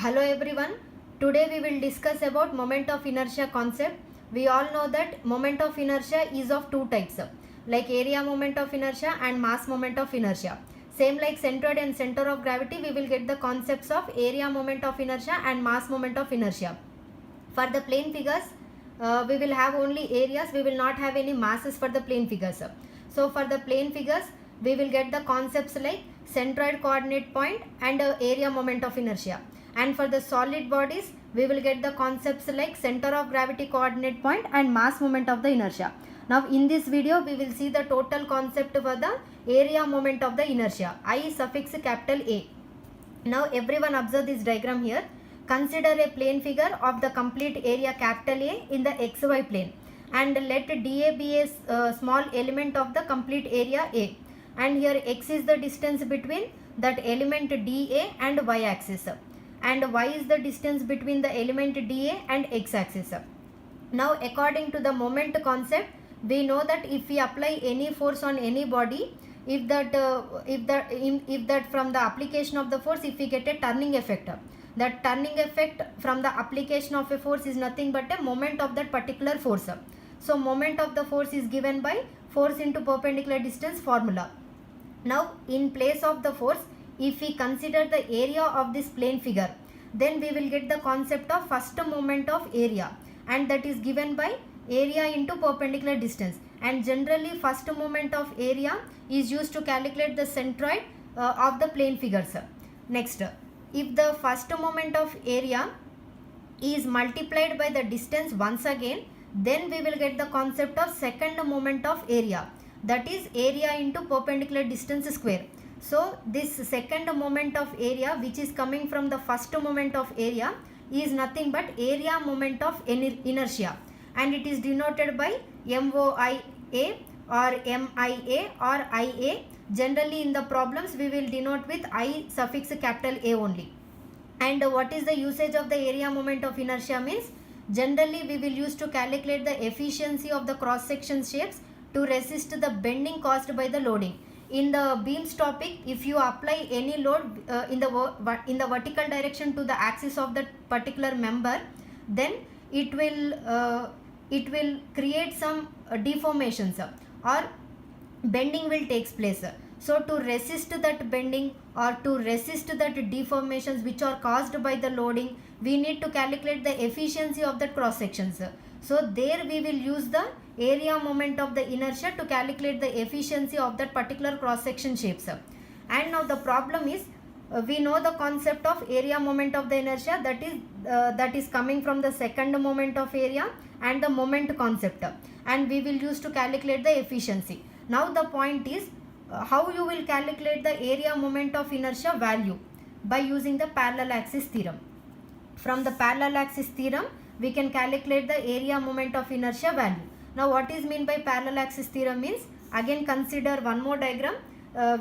Hello everyone. Today we will discuss about moment of inertia concept. We all know that moment of inertia is of two types, like area moment of inertia and mass moment of inertia. Same like centroid and center of gravity, we will get the concepts of area moment of inertia and mass moment of inertia. For the plane figures, we will have only areas, we will not have any masses for the plane figures. So for the plane figures, we will get the concepts like centroid coordinate point and area moment of inertia. And for the solid bodies, we will get the concepts like center of gravity coordinate point and mass moment of the inertia. Now in this video, we will see the total concept for the area moment of the inertia, I suffix capital A. Now everyone observe this diagram here. Consider a plane figure of the complete area capital A in the XY plane, and let dA be a small element of the complete area A, and here x is the distance between that element dA and y axis, and y is the distance between the element dA and x axis. Now according to the moment concept, we know that if we apply any force on any body, if that from the application of the force, if we get a turning effect, that turning effect from the application of a force is nothing but a moment of that particular force. So moment of the force is given by force into perpendicular distance formula. Now in place of the force, if we consider the area of this plane figure, then we will get the concept of first moment of area, and that is given by area into perpendicular distance. And generally first moment of area is used to calculate the centroid of the plane figures. Next, if the first moment of area is multiplied by the distance once again, then we will get the concept of second moment of area, that is area into perpendicular distance square. So this second moment of area, which is coming from the first moment of area, is nothing but area moment of inertia, and it is denoted by MOI or MIA or IA. Generally in the problems we will denote with I suffix capital A only. And what is the usage of the area moment of inertia means, generally we will use to calculate the efficiency of the cross section shapes to resist the bending caused by the loading. In the beams topic, if you apply any load in the vertical direction to the axis of that particular member, then it will create some deformations or bending will take place. So to resist that bending or to resist that deformations which are caused by the loading, we need to calculate the efficiency of the cross sections. So there we will use the area moment of the inertia to calculate the efficiency of that particular cross section shapes. And now the problem is, we know the concept of area moment of the inertia, that is coming from the second moment of area and the moment concept, and we will use to calculate the efficiency. Now the point is, how you will calculate the area moment of inertia value? By using the parallel axis theorem. From the parallel axis theorem, we can calculate the area moment of inertia value. Now what is meant by parallel axis theorem means, again consider one more diagram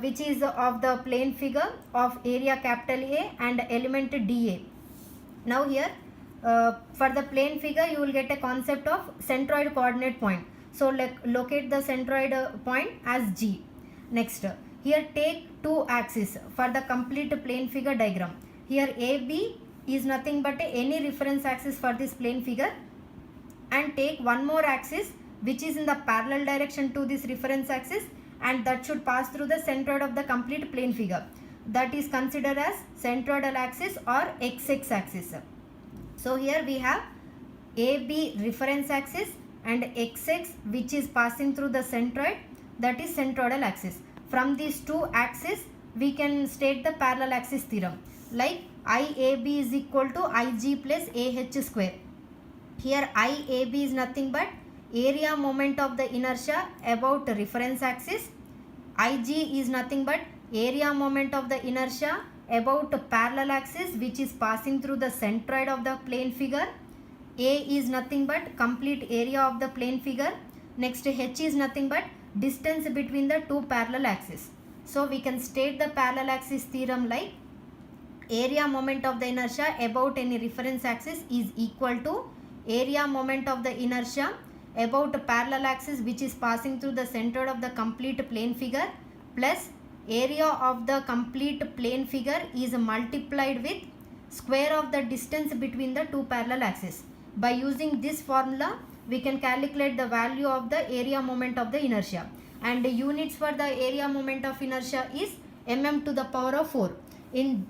which is of the plane figure of area capital A and element dA. Now here for the plane figure, you will get a concept of centroid coordinate point. So locate the centroid point as G. Next, here take two axes for the complete plane figure diagram. Here AB is nothing but any reference axis for this plane figure, and take one more axis which is in the parallel direction to this reference axis, and that should pass through the centroid of the complete plane figure. That is considered as centroidal axis or XX axis. So here we have AB reference axis and XX which is passing through the centroid, that is centroidal axis. From these two axes we can state the parallel axis theorem, like IAB is equal to IG plus AH square. Here IAB is nothing but area moment of the inertia about the reference axis. IG is nothing but area moment of the inertia about the parallel axis which is passing through the centroid of the plane figure. A is nothing but complete area of the plane figure. Next, H is nothing but distance between the two parallel axes. So we can state the parallel axis theorem like area moment of the inertia about any reference axis is equal to area moment of the inertia about a parallel axis which is passing through the centroid of the complete plane figure plus area of the complete plane figure is multiplied with square of the distance between the two parallel axes. By using this formula, we can calculate the value of the area moment of the inertia. And the units for the area moment of inertia is mm to the power of 4.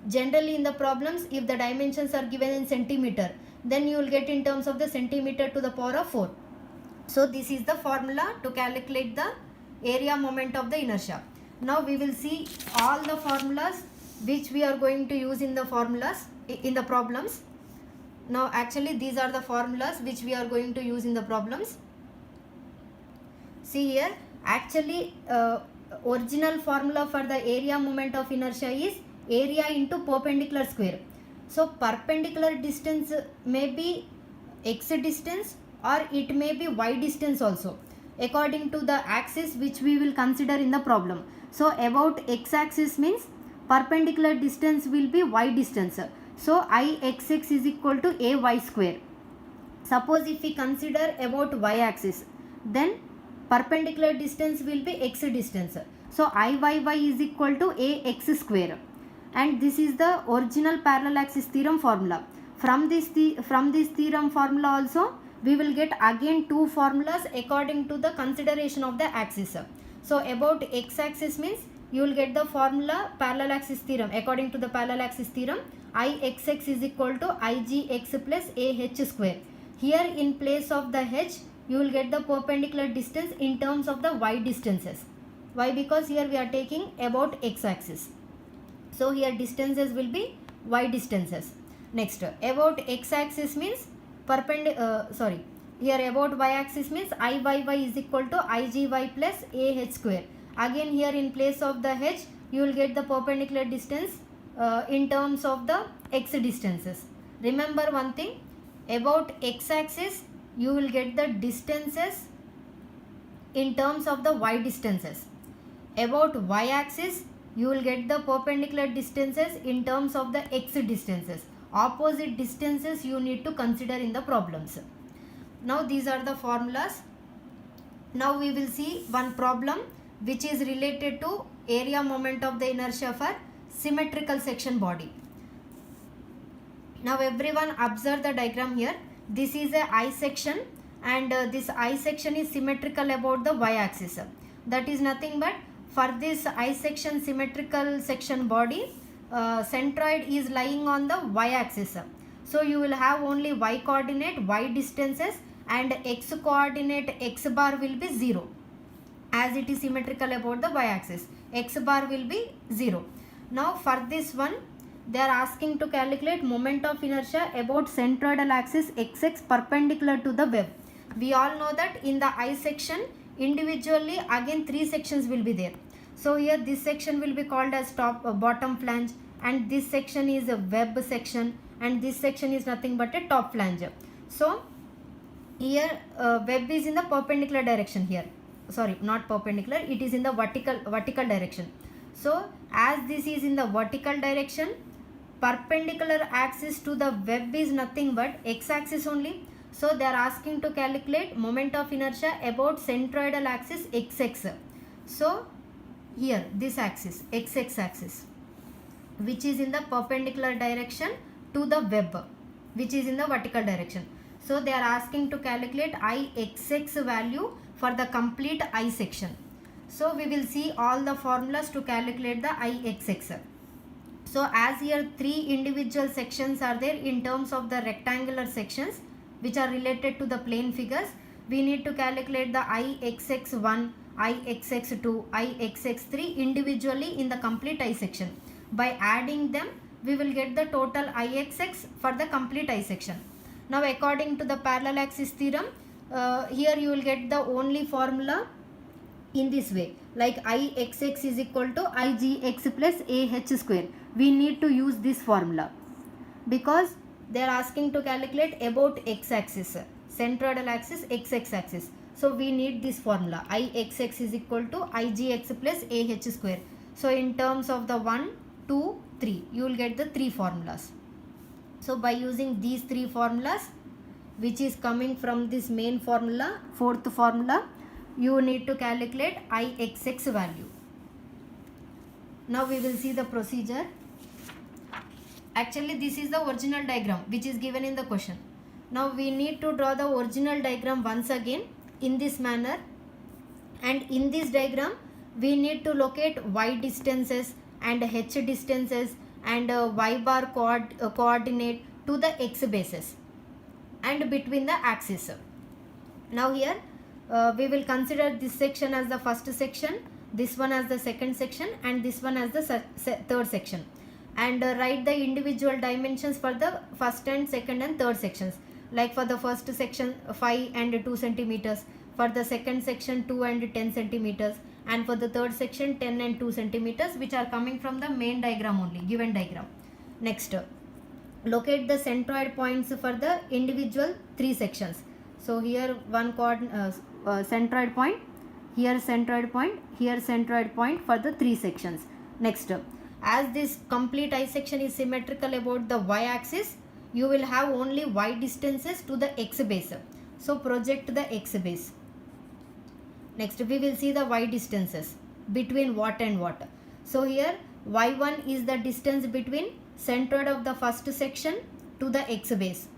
Generally in the problems, if the dimensions are given in centimeter, then you will get in terms of the centimeter to the power of 4. So this is the formula to calculate the area moment of the inertia. Now we will see all the formulas which we are going to use in the problems. Now actually these are the formulas which we are going to use in the problems. See here, actually original formula for the area moment of inertia is area into perpendicular square. So perpendicular distance may be x distance or it may be y distance also, according to the axis which we will consider in the problem. So about x axis means perpendicular distance will be y distance. So Ixx is equal to ay square. Suppose if we consider about y axis, then perpendicular distance will be x distance. So Iyy is equal to ax square. And this is the original parallel axis theorem formula. From this theorem formula also, we will get again two formulas according to the consideration of the axis. So about x axis means you will get the formula parallel axis theorem. According to the parallel axis theorem, Ixx is equal to Igx plus ah square. Here in place of the h, you will get the perpendicular distance in terms of the y distances. Why? Because here we are taking about x axis. So here distances will be y distances. Next, about x axis means here about y axis means Iyy is equal to Igy plus ah square. Again here in place of the h, you will get the perpendicular distance in terms of the x distances. Remember one thing, about x axis you will get the distances in terms of the y distances. About y axis you will get the perpendicular distances in terms of the x distances. Opposite distances you need to consider in the problems. Now these are the formulas. Now we will see one problem which is related to area moment of the inertia for symmetrical section body. Now everyone observe the diagram here. This is a I section and this I section is symmetrical about the y axis. That is nothing but for this I section symmetrical section body, centroid is lying on the y axis. So you will have only y coordinate, y distances, and x coordinate x bar will be 0. As it is symmetrical about the y axis, x bar will be 0. Now for this one, they are asking to calculate moment of inertia about centroidal axis xx perpendicular to the web. We all know that in the I section, individually again 3 sections will be there. So here this section will be called as bottom flange, and this section is a web section, and this section is nothing but a top flange. So here web is in the perpendicular direction here. Sorry, not perpendicular, it is in the vertical direction. So as this is in the vertical direction, perpendicular axis to the web is nothing but x axis only. So they are asking to calculate moment of inertia about centroidal axis xx. So here this axis, xx axis, which is in the perpendicular direction to the web, which is in the vertical direction. So they are asking to calculate Ixx value for the complete I section. So we will see all the formulas to calculate the Ixx. So as here 3 individual sections are there in terms of the rectangular sections which are related to the plane figures, we need to calculate the Ixx1, Ixx2, Ixx3 individually in the complete I section. By adding them, we will get the total Ixx for the complete I section. Now according to the parallel axis theorem, here you will get the only formula in this way, like Ixx is equal to Igx plus ah square. We need to use this formula because they are asking to calculate about x axis, centroidal axis, xx axis. So we need this formula, Ixx is equal to Igx plus ah square. So in terms of the 1, 2, 3, you will get the 3 formulas. So by using these 3 formulas, which is coming from this main formula, 4th formula, you need to calculate Ixx value. Now we will see the procedure. Actually this is the original diagram which is given in the question. Now we need to draw the original diagram once again in this manner, and in this diagram we need to locate y distances and h distances and y bar coordinate to the x bases and between the axis. Now here we will consider this section as the first section, this one as the second section, and this one as the third section, and write the individual dimensions for the first and second and third sections. Like for the first section 5 and 2 centimeters, for the second section 2 and 10 centimeters, and for the third section 10 and 2 centimeters, which are coming from the main diagram only, given diagram. Next, locate the centroid points for the individual 3 sections. So here one centroid point, here centroid point, here centroid point for the 3 sections. Next, as this complete I section is symmetrical about the y axis, you will have only y distances to the x base. So project the x base. Next we will see the y distances between what and what. So here y1 is the distance between centroid of the first section to the x base.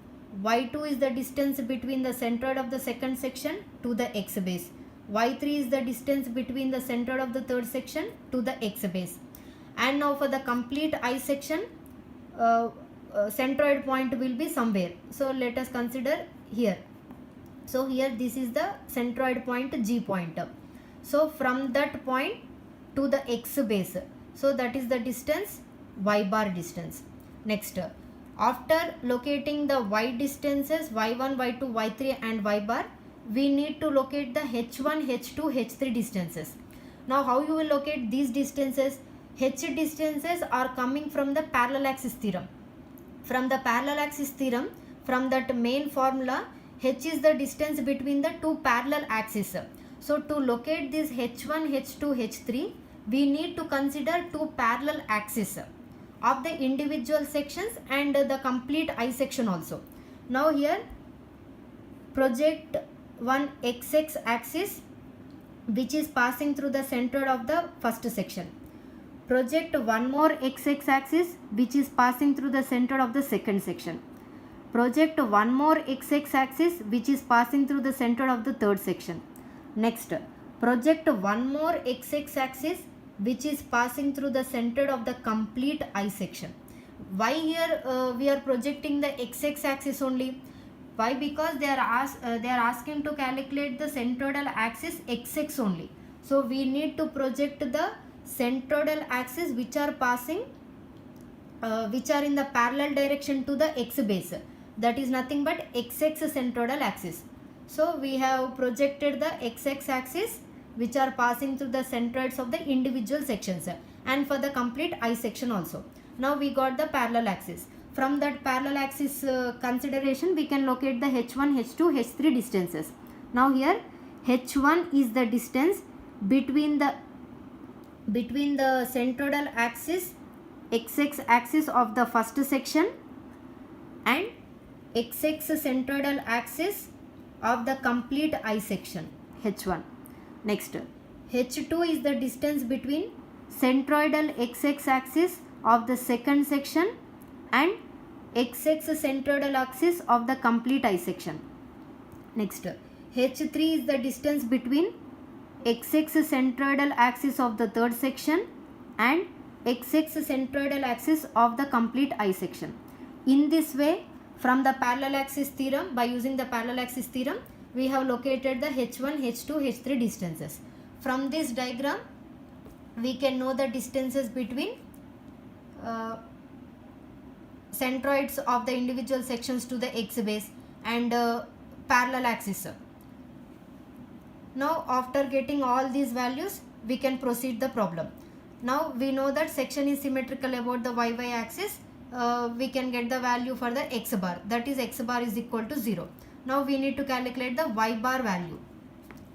y2 is the distance between the centroid of the second section to the x base. y3 is the distance between the centroid of the third section to the x base. And now for the complete I section, centroid point will be somewhere. So let us consider here. So here this is the centroid point G point. So from that point to the x base, so that is the distance y bar distance. Next, after locating the y distances y1, y2, y3 and y bar, we need to locate the h1, h2, h3 distances. Now how you will locate these distances? H distances are coming from the parallel axis theorem. From the parallel axis theorem, from that main formula, h is the distance between the two parallel axes. So to locate this h1, h2, h3, we need to consider two parallel axes of the individual sections and the complete I section also. Now here project one xx axis which is passing through the centroid of the first section. Project one more xx axis which is passing through the centroid of the second section. Project one more xx axis which is passing through the centroid of the third section. Next, project one more xx axis which is passing through the centroid of the complete I section. Why here we are projecting the xx axis only? Why? Because they are asking to calculate the centroidal axis xx only. So we need to project the centroidal axis which are passing which are in the parallel direction to the x base, that is nothing but xx centroidal axis. So we have projected the xx axis which are passing through the centroids of the individual sections, and for the complete I section also. Now we got the parallel axis. From that parallel axis consideration, we can locate the h1, h2, h3 distances. Now here h1 is the distance between the centroidal axis xx axis of the first section and xx centroidal axis of the complete I section, h1. Next, h2 is the distance between centroidal xx axis of the second section and xx centroidal axis of the complete I section. Next, h3 is the distance between xx centroidal axis of the third section and xx centroidal axis of the complete I section. In this way, from the parallel axis theorem, by using the parallel axis theorem, we have located the h1, h2, h3 distances. From this diagram, we can know the distances between centroids of the individual sections to the x base and parallel axis. Now after getting all these values, we can proceed the problem. Now we know that section is symmetrical about the y axis. We can get the value for the x bar, that is x bar is equal to 0. Now we need to calculate the y bar value.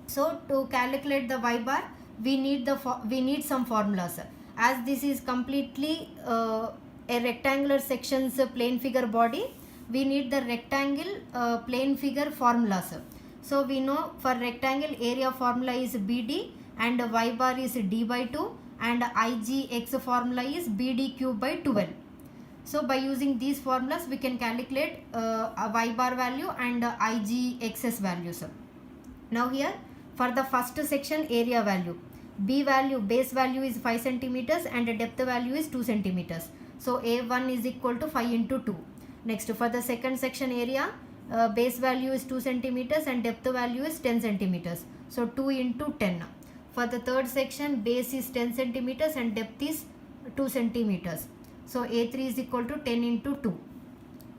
So to calculate the y bar, we need some formulas. As this is completely a rectangular sections plane figure body, we need the rectangle plane figure formulas. So we know for rectangle area formula is BD and y bar is D by 2 and IGX formula is BD cube by 12. So by using these formulas we can calculate a y bar value and IGXS values. Now here for the first section area value, B value, base value is 5 centimeters and the depth value is 2 centimeters. So A1 is equal to 5 into 2. Next for the second section area, base value is 2 centimeters and depth value is 10 centimeters. So 2 into 10. For the third section, base is 10 centimeters and depth is 2 centimeters. So A3 is equal to 10 into 2.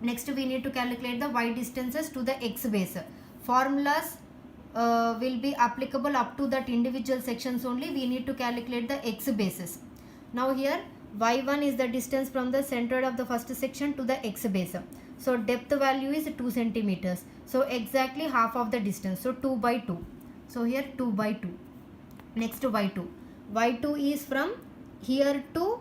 Next we need to calculate the y distances to the x base. Formulas will be applicable up to that individual sections only. We need to calculate the x bases. Now here y1 is the distance from the center of the first section to the x base. So depth value is 2 centimeters. So exactly half of the distance. So 2 by 2. So here 2 by 2. Next y2. Y2 is from here to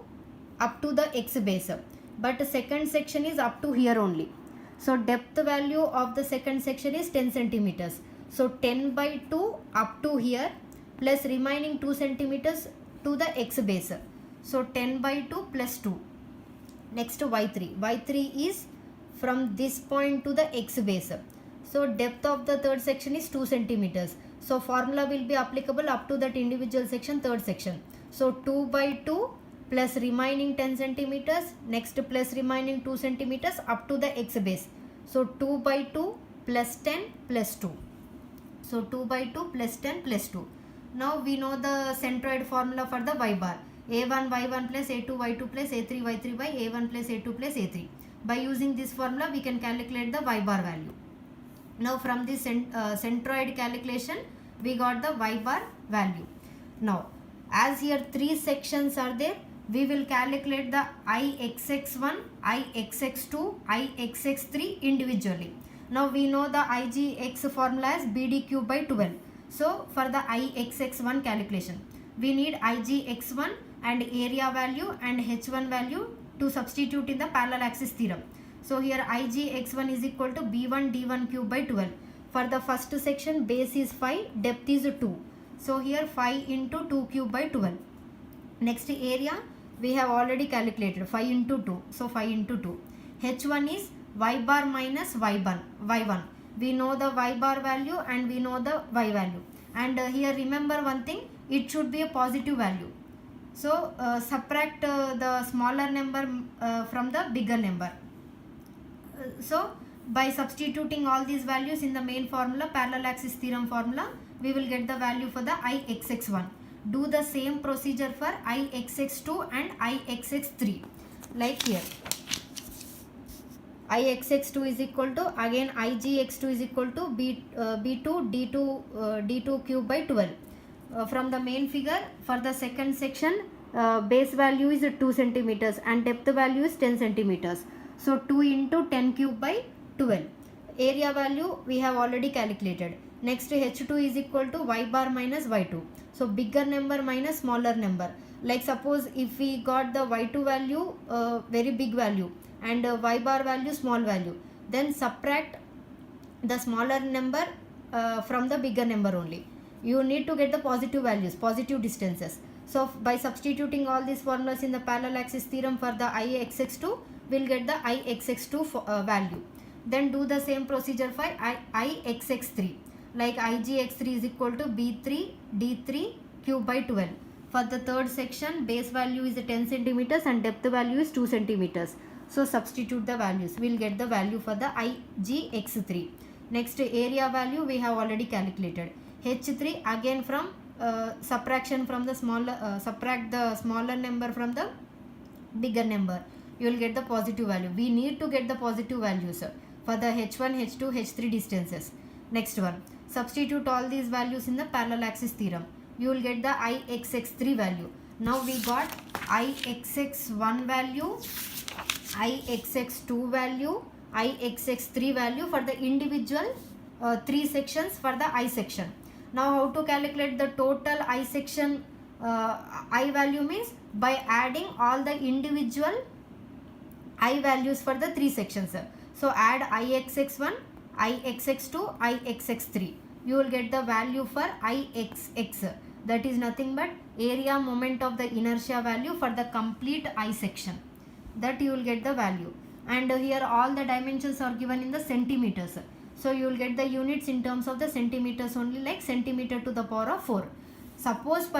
up to the x base. But second section is up to here only. So depth value of the second section is 10 centimeters. So 10 by 2 up to here plus remaining 2 centimeters to the x base. So 10 by 2 plus 2. Next y3. Y3 is from this point to the x base. So depth of the third section is 2 centimeters. So formula will be applicable up to that individual section, third section. So 2 by 2 plus remaining 10 centimeters. Next plus remaining 2 centimeters up to the x base. So 2 by 2 plus 10 plus 2. So 2 by 2 plus 10 plus 2. Now we know the centroid formula for the y bar. A1 y1 plus A2 y2 plus A3 y3 by A1 plus A2 plus A3. By using this formula we can calculate the y bar value. Now from this centroid calculation we got the y bar value. Now as here 3 sections are there, we will calculate the IXX1, IXX2, IXX3 individually. Now we know the IGX formula as BD cube by 12. So for the IXX1 calculation, we need IGX1 and area value and H1 value to substitute in the parallel axis theorem. So here IGX1 is equal to B1 D1 cube by 12. For the first section, base is 5, depth is 2. So here 5 into 2 cube by 12. Next area we have already calculated 5 into 2. So 5 into 2. H1 is y bar minus y1. We know the y bar value and we know the y value. And here remember one thing, it should be a positive value. So subtract the smaller number from the bigger number. So by substituting all these values in the main formula, parallel axis theorem formula, we will get the value for the IXX1. Do the same procedure for IXX2 and IXX3. Like here, IXX2 is equal to, again IGX2 is equal to B2 D2 cube by 12. From the main figure, for the second section, base value is 2 centimeters and depth value is 10 centimeters. So 2 into 10 cube by 12. Area value we have already calculated. Next H2 is equal to y bar minus y2. So bigger number minus smaller number. Like suppose if we got the y2 value very big value and y bar value small value, then subtract the smaller number from the bigger number only. You need to get the positive values, positive distances. So by substituting all these formulas in the parallel axis theorem for the IXX2, we'll get the IXX2 value. Then do the same procedure for IXX3. Like IGX3 is equal to B3 D3 cube by 12. For the third section, base value is 10 centimeters and depth value is 2 centimeters. So substitute the values. We'll get the value for the IGX3. Next area value we have already calculated. H3 again from subtraction from the smaller, subtract the smaller number from the bigger number. You will get the positive value. We need to get the positive values for the H1, H2, H3 distances. Next one, substitute all these values in the parallel axis theorem. You will get the IXX3 value. Now we got IXX1 value, IXX2 value, IXX3 value for the individual 3 sections for the I section. Now how to calculate the total I section I value means by adding all the individual I values for the 3 sections. So add IXX1, IXX2, IXX3. You will get the value for IXX. That is nothing but area moment of the inertia value for the complete I section. that you will get the value. And here all the dimensions are given in the centimeters. So you will get the units in terms of the centimeters only, like centimeter to the power of 4. Suppose per